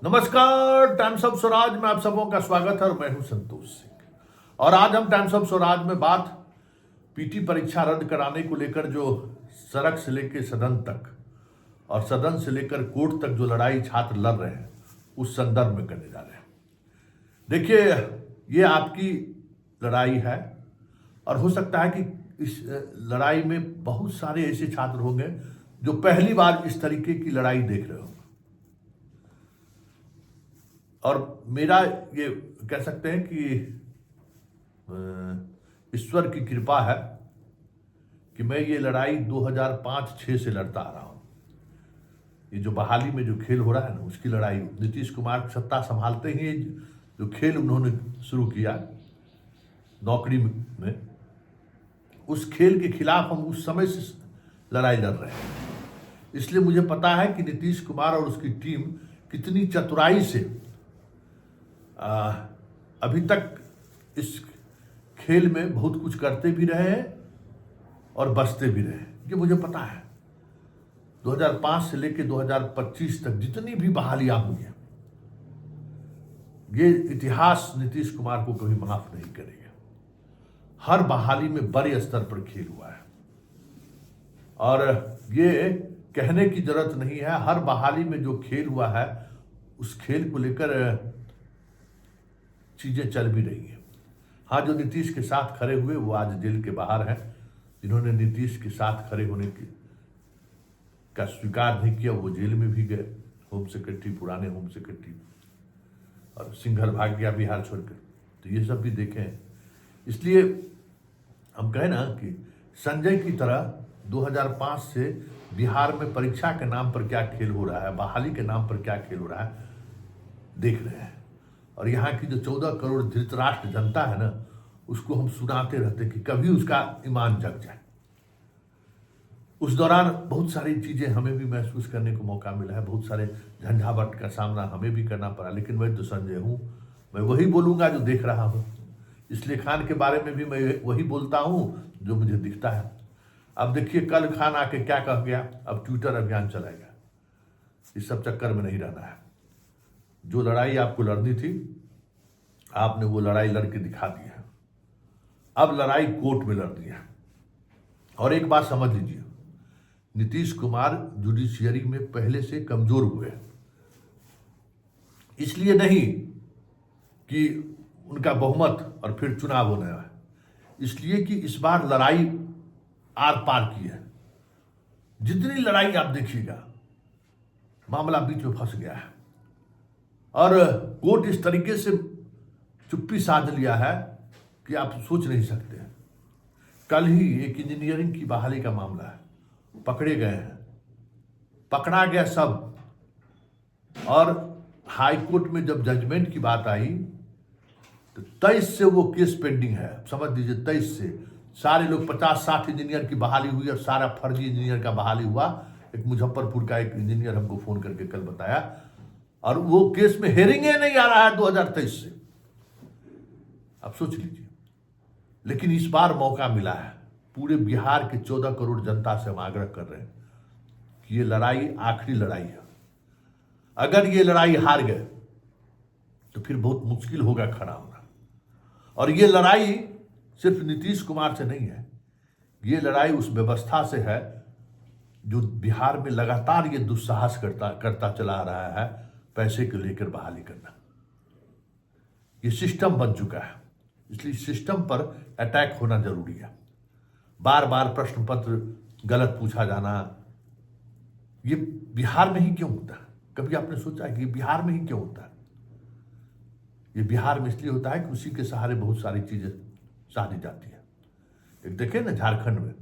नमस्कार, times of Swaraj में आप सबों का स्वागत है और मैं हूं संतोष सिंह। और आज हम टाइम्स ऑफ स्वराज में बात पीटी परीक्षा रद्द कराने को लेकर जो सड़क से लेकर सदन तक और सदन से लेकर कोर्ट तक जो लड़ाई छात्र लड़ रहे हैं उस संदर्भ में करने जा रहे हैं। देखिए, ये आपकी लड़ाई है और हो सकता है कि इस लड़ाई में बहुत सारे ऐसे छात्र होंगे जो पहली बार इस तरीके की लड़ाई देख रहे होंगे। और मेरा ये कह सकते हैं कि ईश्वर की कृपा है कि मैं ये लड़ाई 2005-06 से लड़ता आ रहा हूँ। ये जो बहाली में जो खेल हो रहा है ना, उसकी लड़ाई नीतीश कुमार सत्ता संभालते ही जो खेल उन्होंने शुरू किया नौकरी में, उस खेल के खिलाफ हम उस समय से लड़ाई लड़ रहे हैं। इसलिए मुझे पता है कि नीतीश कुमार और उसकी टीम कितनी चतुराई से अभी तक इस खेल में बहुत कुछ करते भी रहे हैं और बचते भी रहे। ये मुझे पता है। 2005 से लेकर 2025 तक जितनी भी बहालियां हुई हैं, ये इतिहास नीतीश कुमार को कभी माफ नहीं करेगा। हर बहाली में बड़े स्तर पर खेल हुआ है और ये कहने की जरूरत नहीं है। हर बहाली में जो खेल हुआ है उस खेल को लेकर चीजें चल भी रही हैं। हाँ, जो नीतीश के साथ खड़े हुए वो आज जेल के बाहर हैं। जिन्होंने नीतीश के साथ खड़े होने का स्वीकार नहीं किया वो जेल में भी गए। होम सेक्रेटरी, पुराने होम सेक्रेटरी, और सिंघल भाग गया बिहार छोड़कर। तो ये सब भी देखें। इसलिए हम कहें ना कि संजय की तरह 2005 से बिहार में परीक्षा के नाम पर क्या खेल हो रहा है, बहाली के नाम पर क्या खेल हो रहा है, देख रहे हैं। और यहाँ की जो 14 करोड़ धृतराष्ट्र जनता है ना, उसको हम सुनाते रहते कि कभी उसका ईमान जग जाए। उस दौरान बहुत सारी चीजें हमें भी महसूस करने को मौका मिला है, बहुत सारे झंझावट का सामना हमें भी करना पड़ा। लेकिन मैं तो संजय हूँ, मैं वही बोलूंगा जो देख रहा हूँ। इसलिए खान के बारे में भी मैं वही बोलता हूँ जो मुझे दिखता है। अब देखिए, कल खान आके क्या कह गया, अब ट्विटर अभियान चलाएगा। इस सब चक्कर में नहीं रहना है। जो लड़ाई आपको लड़नी थी, आपने वो लड़ाई लड़ के दिखा दी है। अब लड़ाई कोर्ट में लड़नी है। और एक बात समझ लीजिए, नीतीश कुमार जुडिशियरी में पहले से कमजोर हुए हैं। इसलिए नहीं कि उनका बहुमत और फिर चुनाव होने है, इसलिए कि इस बार लड़ाई आर पार की है। जितनी लड़ाई आप देखिएगा, मामला बीच में फंस गया है और कोर्ट इस तरीके से चुप्पी साध लिया है कि आप सोच नहीं सकते। कल ही एक इंजीनियरिंग की बहाली का मामला है, पकड़े गए हैं, पकड़ा गया सब। और हाई कोर्ट में जब जजमेंट की बात आई तो 23 से वो केस पेंडिंग है। समझ लीजिए, 23 से सारे लोग 50-60 इंजीनियर की बहाली हुई और सारा फर्जी इंजीनियर का बहाली हुआ। एक मुजफ्फरपुर का एक इंजीनियर हमको फोन करके कल बताया, और वो केस में हेरिंग नहीं आ रहा है 2023 से। अब सोच लीजिए। लेकिन इस बार मौका मिला है। पूरे बिहार के 14 करोड़ जनता से हम आग्रह कर रहे हैं कि ये लड़ाई आखिरी लड़ाई है। अगर ये लड़ाई हार गए तो फिर बहुत मुश्किल होगा खड़ा होना। और ये लड़ाई सिर्फ नीतीश कुमार से नहीं है, ये लड़ाई उस व्यवस्था से है जो बिहार में लगातार ये दुस्साहस करता चला रहा है, पैसे को लेकर बहाली करना। ये सिस्टम बन चुका है, इसलिए सिस्टम पर अटैक होना जरूरी है। बार बार प्रश्न पत्र गलत पूछा जाना, ये बिहार में ही क्यों होता है? कभी आपने सोचा है कि बिहार में ही क्यों होता है? ये बिहार में इसलिए होता है कि उसी के सहारे बहुत सारी चीजें साधी जाती है। एक देखे ना, झारखंड में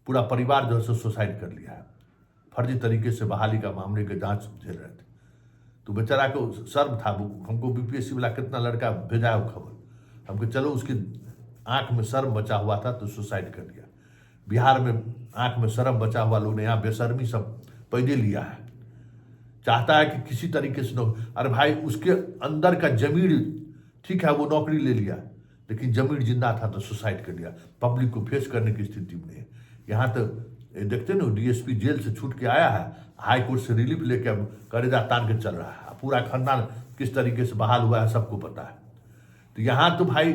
पूरा परिवार जो है सुसाइड कर लिया है, फर्जी तरीके से बहाली का मामले के जांच झेल रहे थे। तो बेचारा को शर्म था, हमको बीपीएससी वाला कितना लड़का भेजा है वो खबर, हमको चलो उसकी आंख में शर्म बचा हुआ था तो सुसाइड कर लिया। बिहार में आंख में शर्म बचा हुआ लोग ने यहाँ बेशर्मी सब पैदे लिया है। चाहता है कि किसी तरीके से अरे भाई, उसके अंदर का जमीर ठीक है, वो नौकरी ले लिया, लेकिन जमीर जिंदा था तो सुसाइड कर लिया। पब्लिक को फेस करने की स्थिति में नहीं है। यहाँ तो देखते ना, डीएसपी जेल से छूट के आया है, हाई कोर्ट से रिलीफ लेके अब करेजा तान के चल रहा है। पूरा खानदान किस तरीके से बहाल हुआ है सबको पता है। तो यहाँ तो भाई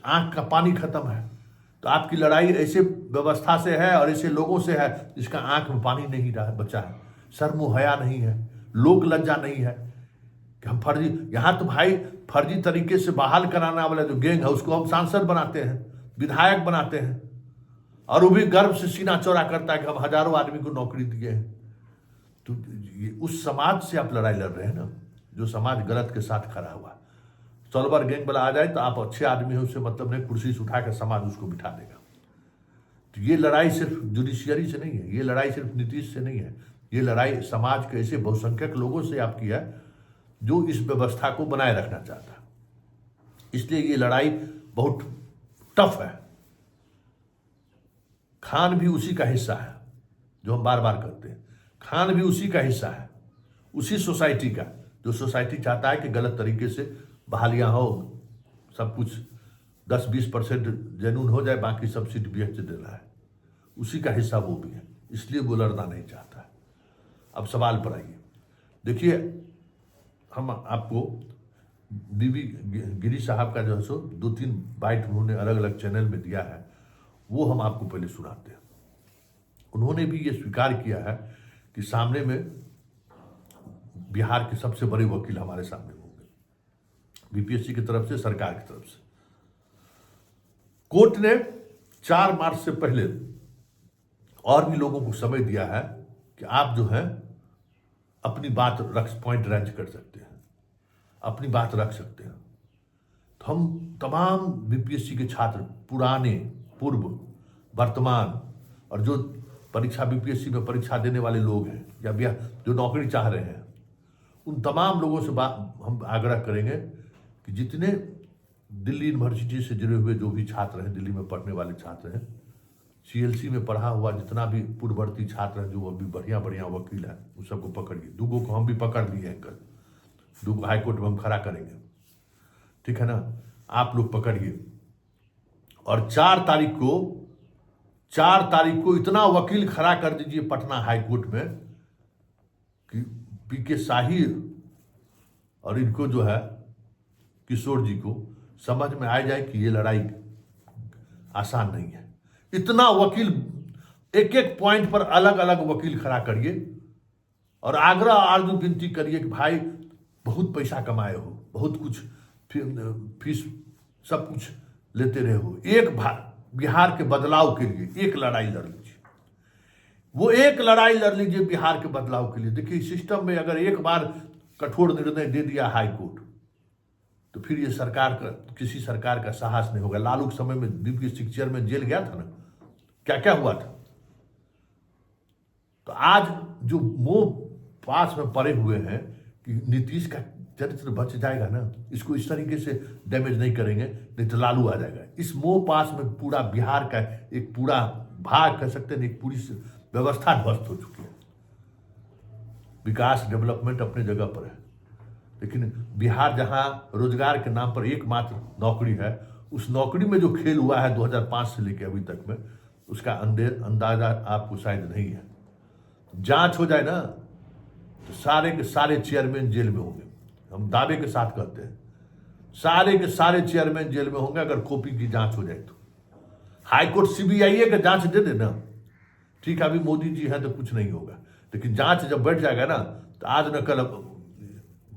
आंख का पानी खत्म है। तो आपकी लड़ाई ऐसे व्यवस्था से है और ऐसे लोगों से है जिसका आंख में पानी नहीं रहा बचा है, शर्म हया नहीं है, लोक लज्जा नहीं है कि हम फर्जी, यहाँ तो भाई फर्जी तरीके से बहाल कराने वाला जो गैंग है उसको हम सांसद बनाते हैं, विधायक बनाते हैं, और वो भी गर्व से सीना चौड़ा करता है कि हम हजारों आदमी को नौकरी दिए हैं। तो ये उस समाज से आप लड़ाई लड़ रहे हैं ना, जो समाज गलत के साथ खड़ा हुआ। सॉल्वर गैंग वाला आ जाए तो आप अच्छे आदमी हो, उससे मतलब नहीं, कुर्सी से उठा कर समाज उसको बिठा देगा। तो ये लड़ाई सिर्फ जुडिशियरी से नहीं है, ये लड़ाई सिर्फ नीतीश से नहीं है, ये लड़ाई समाज के ऐसे बहुसंख्यक लोगों से आपकी है जो इस व्यवस्था को बनाए रखना चाहता है। इसलिए ये लड़ाई बहुत टफ है। खान भी उसी का हिस्सा है, जो हम बार बार करते हैं, खान भी उसी का हिस्सा है, उसी सोसाइटी का, जो सोसाइटी चाहता है कि गलत तरीके से बहालियां हो, सब कुछ 10-20% जेन्युइन हो जाए, बाकी सब सीट बीएच देना है, उसी का हिस्सा वो भी है, इसलिए वो लड़ना नहीं चाहता है। अब सवाल पर आइए, देखिए हम आपको बीबी गिरी साहब का जो है सो 2-3 बाइट उन्होंने अलग अलग चैनल में दिया है, वो हम आपको पहले सुनाते हैं। उन्होंने भी ये स्वीकार किया है कि सामने में बिहार के सबसे बड़े वकील हमारे सामने होंगे, बीपीएससी की तरफ से, सरकार की तरफ से। कोर्ट ने 4 मार्च से पहले और भी लोगों को समय दिया है कि आप जो है अपनी बात पॉइंट रेंज कर सकते हैं, अपनी बात रख सकते हैं। तो हम तमाम बीपीएससी के छात्र, पुराने, पूर्व, वर्तमान, और जो परीक्षा बीपीएससी में परीक्षा देने वाले लोग हैं या जो नौकरी चाह रहे हैं, उन तमाम लोगों से हम आग्रह करेंगे कि जितने दिल्ली यूनिवर्सिटी से जुड़े हुए जो भी छात्र हैं, दिल्ली में पढ़ने वाले छात्र हैं, सीएलसी में पढ़ा हुआ जितना भी पूर्ववर्ती छात्र हैं जो अभी बढ़िया बढ़िया वकील हैं, उन सबको पकड़िए। 2 को हम भी पकड़ लिए हैं, कल 2 को हाईकोर्ट में हम खड़ा करेंगे, ठीक है ना। आप लोग पकड़िए, और 4 तारीख को इतना वकील खड़ा कर दीजिए पटना हाईकोर्ट में कि पीके शाही और इनको जो है किशोर जी को समझ में आ जाए कि ये लड़ाई आसान नहीं है। इतना वकील, एक एक पॉइंट पर अलग अलग वकील खड़ा करिए और आग्रह आरजू विनती करिए कि भाई बहुत पैसा कमाए हो, बहुत कुछ फीस सब कुछ लेते रहे हो, एक बिहार के बदलाव के लिए एक लड़ाई लड़ लीजिए। वो एक लड़ाई लड़ लीजिए बिहार के बदलाव के लिए। देखिए सिस्टम में अगर एक बार कठोर निर्णय दे दिया हाई कोर्ट, तो फिर ये सरकार का, किसी सरकार का साहस नहीं होगा। लालू के समय में बीपीएससी चेयरमैन जेल गया था ना, क्या क्या हुआ था। तो आज जो मोह पास में पड़े हुए हैं कि नीतीश का चरित्र बच जाएगा ना, इसको इस तरीके से डैमेज नहीं करेंगे, नहीं तो लालू आ जाएगा। इस मोह पास में पूरा बिहार का एक पूरा भाग कह सकते हैं, एक पूरी व्यवस्था ध्वस्त हो चुकी है। विकास, डेवलपमेंट अपने जगह पर है, लेकिन बिहार जहां रोजगार के नाम पर एकमात्र नौकरी है, उस नौकरी में जो खेल हुआ है 2005 से लेकर अभी तक में, उसका अंदाजा आपको शायद नहीं है। जांच हो जाए ना तो सारे के सारे चेयरमैन जेल में होंगे, हम दावे के साथ कहते हैं, सारे के सारे चेयरमैन जेल में होंगे अगर कॉपी की जांच हो जाए तो। हाईकोर्ट सीबीआई का जांच दे देना, ठीक है, अभी मोदी जी हैं तो कुछ नहीं होगा, लेकिन जांच जब बैठ जाएगा ना, तो आज न कल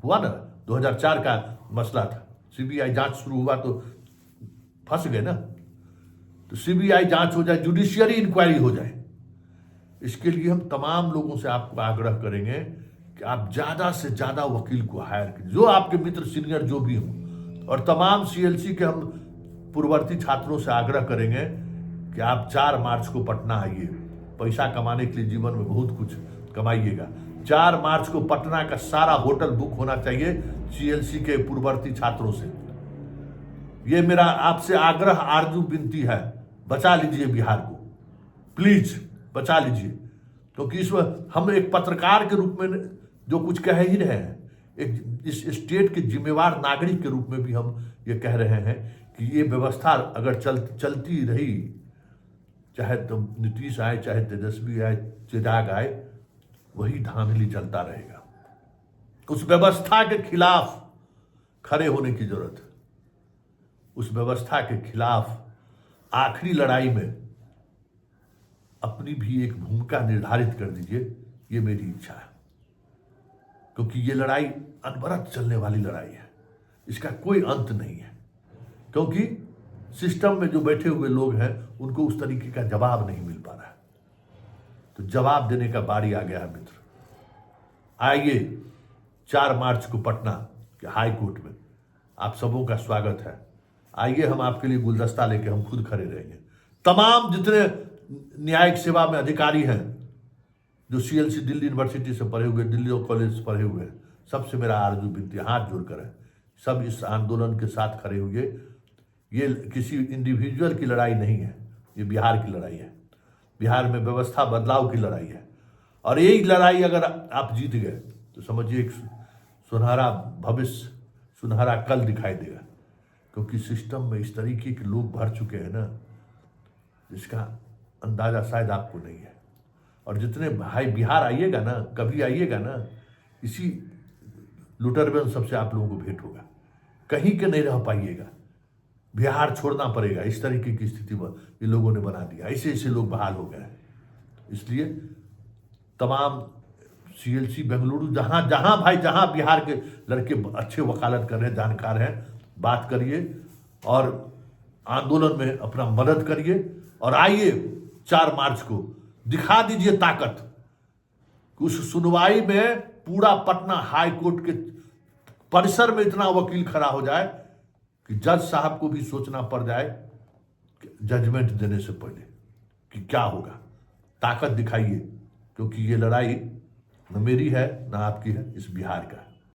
हुआ ना, 2004 का मसला था, सीबीआई जांच शुरू हुआ तो फंस गए ना। तो सीबीआई जांच हो जाए, जुडिशियरी इंक्वायरी हो जाए। इसके लिए हम तमाम लोगों से आपको आग्रह करेंगे कि आप ज्यादा से ज्यादा वकील को हायर कीजिए, जो आपके मित्र सीनियर जो भी हों। और तमाम सीएलसी के हम पूर्ववर्ती छात्रों से आग्रह करेंगे कि आप 4 मार्च को पटना आइए। पैसा कमाने के लिए जीवन में बहुत कुछ कमाइएगा। 4 मार्च को पटना का सारा होटल बुक होना चाहिए सीएलसी के पूर्ववर्ती छात्रों से। ये मेरा आपसे आग्रह आरजू विनती है, बचा लीजिए बिहार को, प्लीज बचा लीजिए। क्योंकि इस हम एक पत्रकार के रूप में जो कुछ कह ही रहे हैं, एक इस स्टेट के जिम्मेवार नागरिक के रूप में भी हम ये कह रहे हैं कि ये व्यवस्था अगर चलती रही, चाहे तो नीतीश आए, चाहे तेजस्वी आए, चिराग आए, वही धांधली चलता रहेगा। उस व्यवस्था के खिलाफ खड़े होने की जरूरत है। उस व्यवस्था के खिलाफ आखिरी लड़ाई में अपनी भी एक भूमिका निर्धारित कर दीजिए, ये मेरी इच्छा है। क्योंकि ये लड़ाई अनवरत चलने वाली लड़ाई है, इसका कोई अंत नहीं है। क्योंकि सिस्टम में जो बैठे हुए लोग हैं उनको उस तरीके का जवाब नहीं मिल पा रहा है। तो जवाब देने का बारी आ गया है मित्र। आइए 4 मार्च को पटना के हाई कोर्ट में आप सबों का स्वागत है। आइए, हम आपके लिए गुलदस्ता लेके हम खुद खड़े रहेंगे। तमाम जितने न्यायिक सेवा में अधिकारी हैं, जो CLC दिल्ली यूनिवर्सिटी से पढ़े हुए, दिल्ली कॉलेज से पढ़े हुए हैं, सबसे मेरा आरजू विनती, हाथ जोड़कर है, सब इस आंदोलन के साथ खड़े हुए। ये किसी इंडिविजुअल की लड़ाई नहीं है, ये बिहार की लड़ाई है। बिहार में व्यवस्था बदलाव की लड़ाई है। और यही लड़ाई अगर आप जीत गए तो समझिए एक सुनहरा भविष्य, सुनहरा कल दिखाई देगा। क्योंकि सिस्टम में इस तरीके के लोग भर चुके हैं ना, जिसका अंदाजा शायद आपको नहीं है। और जितने भाई बिहार आइएगा ना, कभी आइएगा ना, इसी लुटरबन सबसे आप लोगों को भेंट होगा। कहीं के नहीं रह पाइएगा, बिहार छोड़ना पड़ेगा। इस तरीके की स्थिति ये लोगों ने बना दिया, ऐसे ऐसे लोग बहाल हो गए हैं। इसलिए तमाम CLC बेंगलुरु, जहाँ जहाँ भाई, जहाँ बिहार के लड़के अच्छे वकालत कर रहे हैं, जानकार हैं, बात करिए और आंदोलन में अपना मदद करिए। और आइए 4 मार्च को दिखा दीजिए ताकत। उस सुनवाई में पूरा पटना हाई कोर्ट के परिसर में इतना वकील खड़ा हो जाए कि जज साहब को भी सोचना पड़ जाए जजमेंट देने से पहले कि क्या होगा। ताकत दिखाइए, क्योंकि ये लड़ाई न मेरी है न आपकी है, इस बिहार का।